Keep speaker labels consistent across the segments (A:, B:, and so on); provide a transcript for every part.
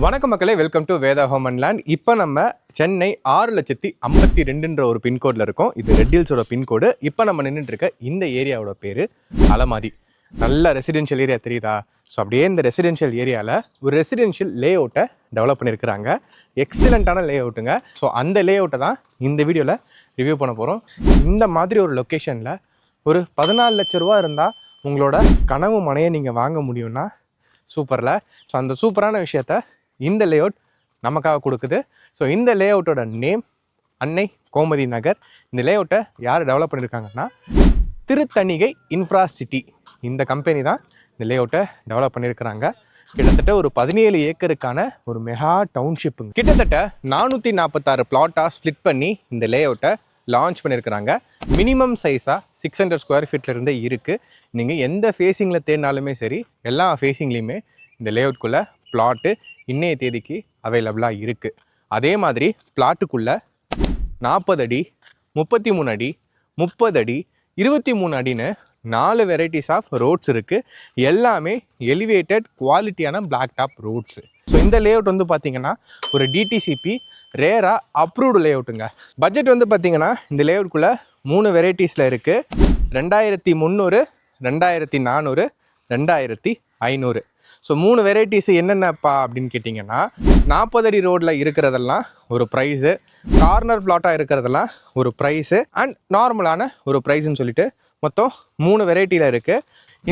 A: வணக்கம் மக்களே, welcome to Veda home and land. இப்போ நம்ம சென்னை 6,52,000 ஒரு பின்கோடில் இருக்கோம். இது ரெட் ஹில்ஸோட பின்கோடு. இப்போ நம்ம நின்றுட்டு இருக்க இந்த ஏரியாவோட பேர் அலமாதி. நல்ல ரெசிடென்ஷியல் ஏரியா தெரியுதா? ஸோ அப்படியே இந்த ரெசிடென்ஷியல் ஏரியாவில் ஒரு ரெசிடென்ஷியல் லே அவுட்டை டெவலப் பண்ணியிருக்கிறாங்க. எக்ஸலண்ட்டான லே அவுட்டுங்க. ஸோ அந்த லே அவுட்டை தான் இந்த வீடியோவில் ரிவ்யூ பண்ண போகிறோம். இந்த மாதிரி ஒரு லொக்கேஷனில் ஒரு 14 லட்ச ரூபா இருந்தால் உங்களோட கனவு மனையை நீங்கள் வாங்க முடியும்னா சூப்பரில். ஸோ அந்த சூப்பரான விஷயத்த இந்த லே அவுட் நமக்காக கொடுக்குது. ஸோ இந்த லே அவுட்டோட நேம் அன்னை கோமதி நகர். இந்த லே அவுட்டை யார் டெவலப் பண்ணியிருக்காங்கன்னா திருத்தணிகை இன்ஃப்ரா சிட்டி. இந்த கம்பெனி தான் இந்த லே அவுட்டை டெவலப் பண்ணியிருக்கிறாங்க. கிட்டத்தட்ட ஒரு 17 ஏக்கருக்கான ஒரு மெகா டவுன்ஷிப்புங்க. கிட்டத்தட்ட 446 பிளாட்டாக ஸ்ப்ளிட் பண்ணி இந்த லே அவுட்டை லான்ச் பண்ணியிருக்கிறாங்க. மினிமம் சைஸாக 600 ஸ்கொயர் ஃபீட்லேருந்தே இருக்குது. நீங்கள் எந்த ஃபேஸிங்கில் தேடினாலுமே சரி, எல்லா ஃபேஸிங்லேயுமே இந்த லே அவுட்குள்ளே பிளாட்டு இன்னைய தேதிக்கு அவைலபிளாக இருக்குது. அதே மாதிரி பிளாட்டுக்குள்ளே 40 அடி, 33 அடி, 30 அடி, 23 அடின்னு 4 வெரைட்டிஸ் ஆஃப் ரோட்ஸ் இருக்குது. எல்லாமே எலிவேட்டட் குவாலிட்டியான பிளாக் டாப் ரோட்ஸு. ஸோ இந்த லே அவுட் வந்து பார்த்திங்கன்னா ஒரு டிடிசிபி ரேராக அப்ரூவ்டு லே அவுட்டுங்க. பட்ஜெட் வந்து பார்த்திங்கன்னா இந்த லே அவுட்குள்ளே 3 வெரைட்டிஸில் இருக்குது. 2300, 2400, 2500. ஸோ 3 வெரைட்டிஸ் என்னென்னப்பா அப்படின்னு கேட்டிங்கன்னா, 40 அடி ரோடில் இருக்கிறதெல்லாம் ஒரு ப்ரைஸு, கார்னர் பிளாட்டாக இருக்கிறதெல்லாம் ஒரு ப்ரைஸு, அண்ட் நார்மலான ஒரு ப்ரைஸுன்னு சொல்லிட்டு மொத்தம் 3 வெரைட்டியில் இருக்குது.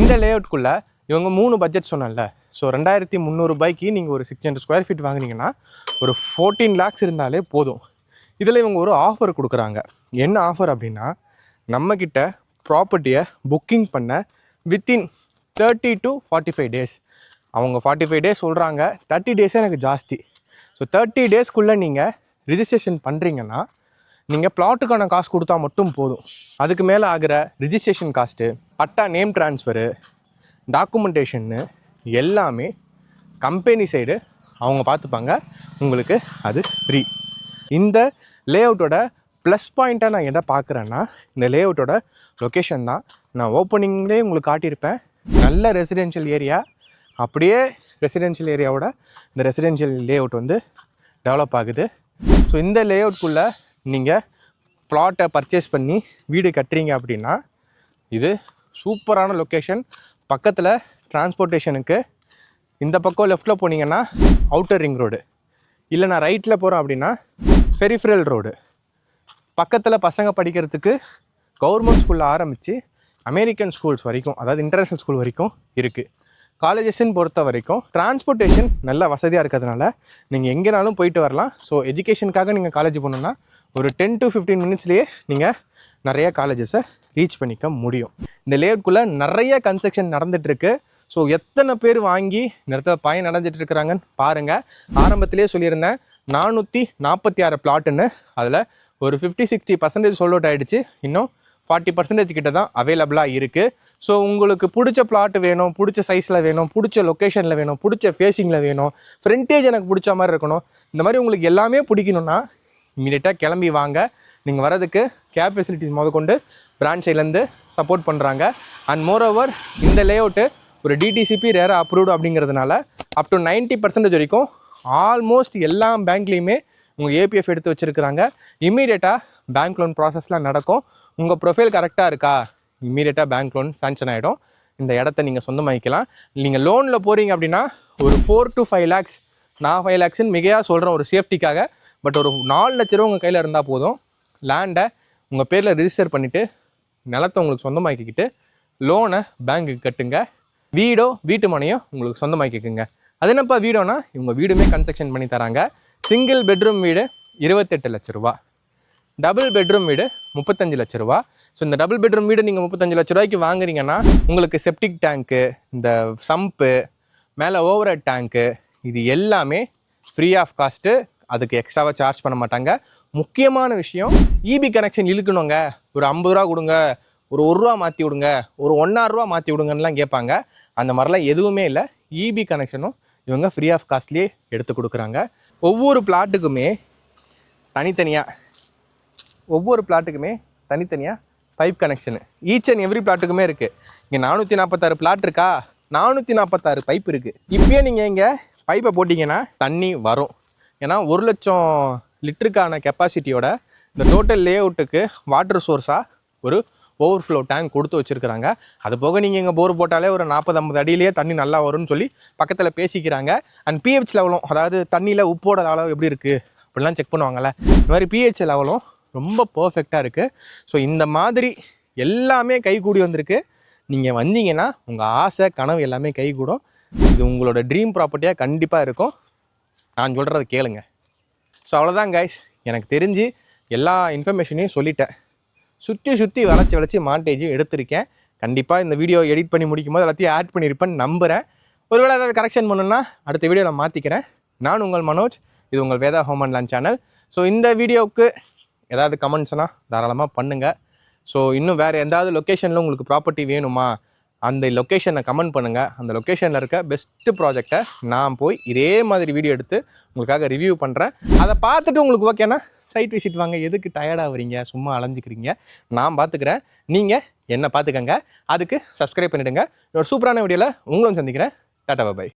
A: இந்த லே அவுட்குள்ளே இவங்க 3 பட்ஜெட் சொன்னல. ஸோ 2300 ரூபாய்க்கு நீங்கள் ஒரு 600 ஸ்கொயர் ஃபீட் வாங்கினீங்கன்னா ஒரு 14 lakhs இருந்தாலே போதும். இதில் இவங்க ஒரு ஆஃபர் கொடுக்குறாங்க. என்ன ஆஃபர் அப்படின்னா, நம்மக்கிட்ட ப்ராப்பர்ட்டியை புக்கிங் பண்ண வித்தின் 30 to 45 days. அவங்க 45 days சொல்கிறாங்க, 30 days எனக்கு ஜாஸ்தி. ஸோ 30 daysக்குள்ளே நீங்கள் ரிஜிஸ்ட்ரேஷன் பண்ணுறீங்கன்னா நீங்கள் பிளாட்டுக்கான காசு கொடுத்தா மட்டும் போதும். அதுக்கு மேலே ஆகிற ரிஜிஸ்ட்ரேஷன் காஸ்ட்டு, பட்டா நேம் ட்ரான்ஸ்ஃபரு, டாக்குமெண்டேஷன்னு எல்லாமே கம்பெனி சைடு அவங்க பார்த்துப்பாங்க. உங்களுக்கு அது ஃப்ரீ. இந்த லே அவுட்டோட ப்ளஸ் பாயிண்ட்டாக நான் எதை பார்க்குறேன்னா, இந்த லே அவுட்டோட லொக்கேஷன் தான். நான் ஓப்பனிங்லேயே உங்களுக்கு காட்டியிருப்பேன். நல்ல ரெசிடென்ஷியல் ஏரியா. அப்படியே ரெசிடென்ஷியல் ஏரியாவோட இந்த ரெசிடென்ஷியல் லே அவுட் வந்து டெவலப் ஆகுது. ஸோ இந்த லே அவுட்குள்ளே நீங்கள் ப்ளாட்டை பர்ச்சேஸ் பண்ணி வீடு கட்டுறீங்க அப்படின்னா இது சூப்பரான லொக்கேஷன். பக்கத்தில் டிரான்ஸ்போர்ட்டேஷனுக்கு இந்த பக்கம் லெஃப்ட்டில் போனீங்கன்னா அவுட்டர் ரிங் ரோடு, இல்லை நான் ரைட்டில் போகிறேன் அப்படின்னா பெரிஃபரல் ரோடு. பக்கத்தில் பசங்க படிக்கிறதுக்கு கவர்மெண்ட் ஸ்கூலில் ஆரம்பித்து அமெரிக்கன் ஸ்கூல்ஸ் வரைக்கும், அதாவது இன்டர்நேஷ்னல் ஸ்கூல் வரைக்கும் இருக்குது. காலேஜஸ்ன்னு பொறுத்த வரைக்கும் டிரான்ஸ்போர்ட்டேஷன் நல்ல வசதியாக இருக்கிறதுனால நீங்கள் எங்கேனாலும் போயிட்டு வரலாம். ஸோ எஜுகேஷனுக்காக நீங்கள் காலேஜ் போகணுன்னா ஒரு 10 to 15 minutesலேயே நீங்கள் நிறைய காலேஜஸை ரீச் பண்ணிக்க முடியும். இந்த லேஅவுட்குள்ளே நிறைய கன்ஸ்ட்ரக்ஷன் நடந்துகிட்ருக்கு. ஸோ எத்தனை பேர் வாங்கி இந்த இடத்துல பயன் அடைஞ்சிட்டு இருக்கிறாங்கன்னு பாருங்கள். ஆரம்பத்திலே சொல்லியிருந்தேன் 446 பிளாட்டுன்னு. அதில் ஒரு 50-60% சோல்ட் அவுட் ஆகிடுச்சு. இன்னும் 40% கிட்ட தான் அவைலபிளாக இருக்குது. ஸோ உங்களுக்கு பிடிச்ச பிளாட் வேணும், பிடிச்ச சைஸில் வேணும், பிடிச்ச லொக்கேஷனில் வேணும், பிடிச்ச ஃபேஸிங்கில் வேணும், ஃப்ரண்டேஜ் எனக்கு பிடிச்ச மாதிரி இருக்கணும், இந்த மாதிரி உங்களுக்கு எல்லாமே பிடிக்கணும்னா இமீடியட்டாக கிளம்பி வாங்க. நீங்கள் வரதுக்கு கேப் ஃபெசிலிட்டிஸ் முதற்கொண்டு பிரான்ச் சைட்லேருந்து சப்போர்ட் பண்ணுறாங்க. அண்ட் மோரோவர் இந்த லே அவுட்டு ஒரு டிடிசிபி ரேராக அப்ரூவ்டு அப்படிங்கிறதுனால அப் டு 90% வரைக்கும் ஆல்மோஸ்ட் எல்லா பேங்க்லேயுமே உங்கள் ஏபிஎஃப் எடுத்து வச்சுருக்கிறாங்க. இம்மீடியட்டாக பேங்க் லோன் ப்ராசஸ்லாம் நடக்கும். உங்கள் ப்ரொஃபைல் கரெக்டாக இருக்கா, இம்மீடியட்டாக பேங்க் லோன் சாங்ஷன் ஆகிடும். இந்த இடத்த நீங்கள் சொந்தமாக்கிக்கலாம். நீங்கள் லோனில் போகிறீங்க அப்படின்னா ஒரு 4 to 5 lakhs, நான் 5 lakhsன்னு மிகையாக சொல்கிறேன் ஒரு சேஃப்டிக்காக. பட் ஒரு 4 லட்ச ரூபா உங்கள் கையில் இருந்தால் போதும். லேண்டை உங்கள் பேரில் ரிஜிஸ்டர் பண்ணிவிட்டு நிலத்தை உங்களுக்கு சொந்தமாக்கிக்கிட்டு லோனை பேங்க்குக்கு கட்டுங்க. வீடோ வீட்டு மனையோ உங்களுக்கு சொந்தமாக்கிக்குங்க. அது என்னப்பா வீடோனா, இவங்க வீடுமே கன்ஸ்ட்ரக்ஷன் பண்ணி தராங்க. சிங்கிள் பெட்ரூம் வீடு 28 லட்ச ரூபா, டபுள் பெட்ரூம் வீடு 35 லட்ச ரூபா. ஸோ இந்த டபுள் பெட்ரூம் வீடு நீங்கள் 35 லட்ச ரூபாய்க்கு வாங்குறீங்கன்னா உங்களுக்கு செப்டிக் டேங்க்கு, இந்த சம்பு, மேலே ஓவர் ஹெட் டேங்க்கு, இது எல்லாமே ஃப்ரீ ஆஃப் காஸ்ட்டு. அதுக்கு எக்ஸ்ட்ராவாக சார்ஜ் பண்ண மாட்டாங்க. முக்கியமான விஷயம், இபி கனெக்ஷன் இழுக்கணுங்க, ஒரு 50 ரூபா கொடுங்க, ஒரு 1 ரூபா மாற்றி விடுங்க, ஒரு 1.5 ரூபா மாற்றி விடுங்கன்னெலாம் கேட்பாங்க. அந்த மாதிரிலாம் எதுவுமே இல்லை. இபி கனெக்ஷனும் இவங்க ஃப்ரீ ஆஃப் காஸ்ட்லேயே எடுத்து கொடுக்குறாங்க. ஒவ்வொரு பிளாட்டுக்குமே தனித்தனியாக pipe connection each and every பிளாட்டுக்குமே இருக்குது. இங்கே 446 பிளாட் இருக்கா, 446 பைப் இருக்குது. இப்போயே நீங்கள் இங்கே பைப்பை போட்டிங்கன்னா தண்ணி வரும். ஏன்னா 1,00,000 லிட்டருக்கான கெப்பாசிட்டியோட இந்த டோட்டல் லே அவுட்டுக்கு வாட்டர் சோர்ஸாக ஒரு ஓவர்ஃப்ளோ டேங்க் கொடுத்து வச்சுருக்குறாங்க. அது போக நீங்கள் இங்கே போர் போட்டாலே ஒரு 40-50 அடியிலேயே தண்ணி நல்லா வரும்னு சொல்லி பக்கத்தில் பேசிக்கிறாங்க. அண்ட் பிஹெச் லெவலும், அதாவது தண்ணியில் உப்போட அளவு எப்படி இருக்குது அப்படிலாம் செக் பண்ணுவாங்கள்ல, இந்த மாதிரி பிஹெச் லெவலும் ரொம்ப பர்ஃபெக்டாக இருக்குது. ஸோ இந்த மாதிரி எல்லாமே கைகூடி வந்திருக்கு. நீங்கள் வந்தீங்கன்னா உங்கள் ஆசை கனவு எல்லாமே கைகூடும். இது உங்களோட ட்ரீம் ப்ராப்பர்ட்டியாக கண்டிப்பாக இருக்கும். நான் சொல்கிறத கேளுங்க. ஸோ அவ்வளோதான் கைஸ், எனக்கு தெரிஞ்சு எல்லா இன்ஃபர்மேஷனையும் சொல்லிட்டேன். சுற்றி வளைச்சி மாண்டேஜும் எடுத்திருக்கேன். கண்டிப்பாக இந்த வீடியோ எடிட் பண்ணி முடிக்கும் போது எல்லாத்தையும் ஆட் பண்ணியிருப்பேன்னு நம்புகிறேன். ஒருவேளை ஏதாவது கரெக்ஷன் பண்ணணுன்னா அடுத்த வீடியோ நான் மாற்றிக்கிறேன். நான் உங்கள் மனோஜ், இது உங்கள் Veda home and land channel. So இந்த வீடியோவுக்கு ஏதாவது கமெண்ட்ஸ்னால் தாராளமாக பண்ணுங்கள். ஸோ இன்னும் வேறு எந்தாவது லொக்கேஷனில் உங்களுக்கு ப்ராப்பர்ட்டி வேணுமா, அந்த லொக்கேஷனை கமெண்ட் பண்ணுங்கள். அந்த லொக்கேஷனில் இருக்க பெஸ்ட்டு ப்ராஜெக்டை நான் போய் இதே மாதிரி வீடியோ எடுத்து உங்களுக்காக ரிவ்யூ பண்ணுறேன். அதை பார்த்துட்டு உங்களுக்கு ஓகேனா சைட் விசிட் வாங்க. எதுக்கு டயர்டாக வரீங்க, சும்மா அலைஞ்சிக்கிறீங்க, நான் பார்த்துக்கிறேன். நீங்கள் என்ன பார்த்துக்கங்க. அதுக்கு சப்ஸ்கிரைப் பண்ணிவிடுங்க. ஒரு சூப்பரான வீடியோவில் உங்களும் சந்திக்கிறேன். Tata bye.